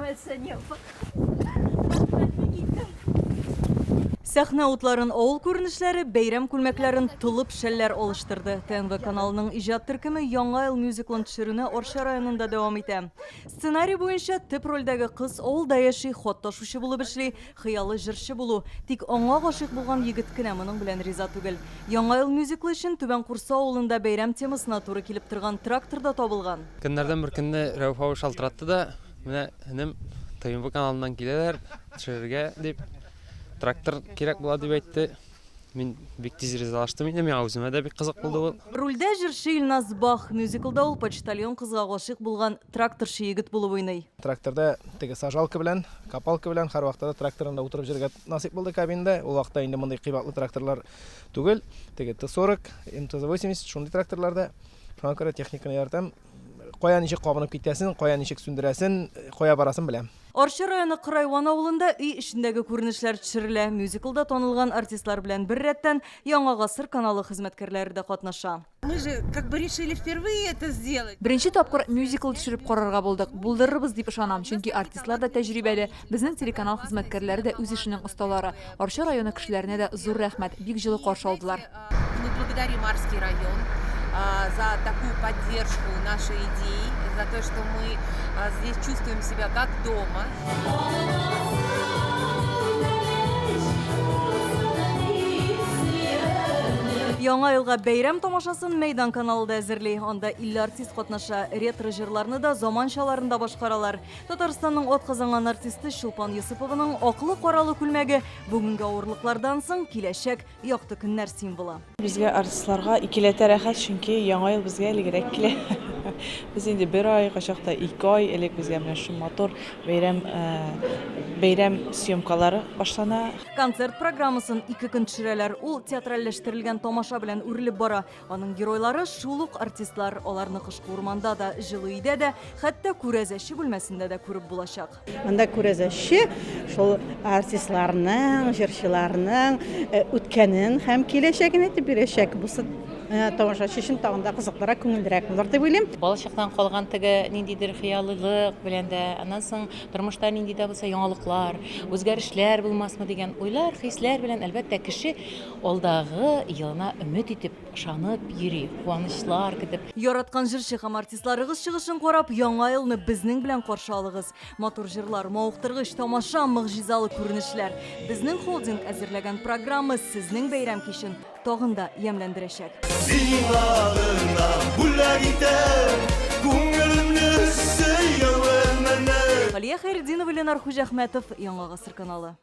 Рахмет сәне. Сәхнә утларын авыл күренешләре бәйрәм күлмәкләрен тылып шәлләр алыштырды. ТНВ каналының иҗат төркеме Яңа ел мюзиклын төшерүне Орча районында дәвам итә. Сценарий буенча төп рольдәге кыз авылда яши, хат ташучы булып эшли, хыялы җырчы булу. Тик аңа гашыйк булган егет кенә моның белән риза түгел. Яңа ел мюзиклы өчен Түбән Курса авылында бәйрәм темасына туры килеп торган тракторда табылган. Көннәрдән бер көнне Рәүф абый шалтыратты да, менә һенем ТНВ каналыннан киләләр, төшерергә дип. Трактор кирәк була дип әйтте. Мин бик тиз ризалаштым инде, миңа үземә дә бик кызык булды ул. Рольдә җырчы Илназ Бах, мюзиклда ул почтальон кызга гашыйк булган тракторчы егет булып уйный. Тракторда теге сажалка белән, капалка белән һәр вакытта тракторында утырып җиргә насыйп булды кабинда. Ул вакытта инде мондый кыйбатлы тракторлар түгел. Теге Т40, МТЗ-80 шундый тракторларда. Шуңа күрә техниканы ярдәм. Кая ничек кабынып китәсен, кая ничек сүндерәсен, кая барасын беләм. Орча районы Кырайван авылында өй эчендәге күренешләр төшерелә. Мюзиклда танылган артистлар белән бер рәттән Яңа гасыр каналы хезмәткәрләре дә катнаша. Мы же как бы решили впервые это сделать. Беренче тапкыр мюзикл төшереп карарга булдык. Булдырырбыз дип ышанам, чөнки артистлар да тәҗрибәле, безнең телеканал хезмәткәрләре дә үз ишенең осталары. Орча районы кешеләренә дә зур рәхмәт, бик җылы каршы алдылар. Мы благодарим Арский район за такую поддержку нашей идеи, за то, что мы здесь чувствуем себя как дома. Яңа елга бәйрәм тамашасын Мәйдан каналы да әзерли. Анда 50 артист катнаша, ретро җырларны да заманчаларында башкаралар. Татарстанның атказанган артисты Чулпан Йосыпованың аклы каралы күлмәге бүгенге авырлыклардан соң киләчәк якты көннәр символы. Безгә артистларга икеләтә рәхәт, чөнки яңа ел безгә элегрәк килә. Без инде бер ай, качакта 2 ай элек безгә менә шу мотор бәйрәм съемкалары башлана. Концерт программасын 2 көн төшерәләр. Ул театральләштерелгән тамаша белән үрелеп бара. Аның геройлары шул ук артистлар. Аларны кышкы урманда да, җылы өйдә дә, хәтта күрәзәче бүлмәсендә дә күреп булачак. Анда күрәзәче шул артистларның, җырчыларның үткәнен һәм киләчәген әйтеп бирәчәк. Бусы тамашачы өчен тагында кызыклырак, күңеллерәк булыр дип уйлыйм. Балачактан калган теге ниндидер хыяллылык белән дә, аннан соң тормышта нинди дә булса яңалыклар, үзгәрешләр булмасмы дигән уйлар, хисләр белән әлбәттә кеше алдагы елына өмет итеп, ышанып йөри, куанычлар көтеп. Яраткан җырчы һәм артистларыгыз чыгышын карап, яңа елны безнең белән каршы алыгыз. Матур җырлар, мавыктыргыч тамаша, мөгъҗизалы күренешләр. Безнең холдинг әзерләгән программа сезнең бәйрәм кичен тагын да ямьләндерәчәк. Зинагына бүләк итәр, күңелемне сөйәвен менә. Галия Хәйретдинова, Ленар Хуҗахмәтов, Яңа гасыр каналы.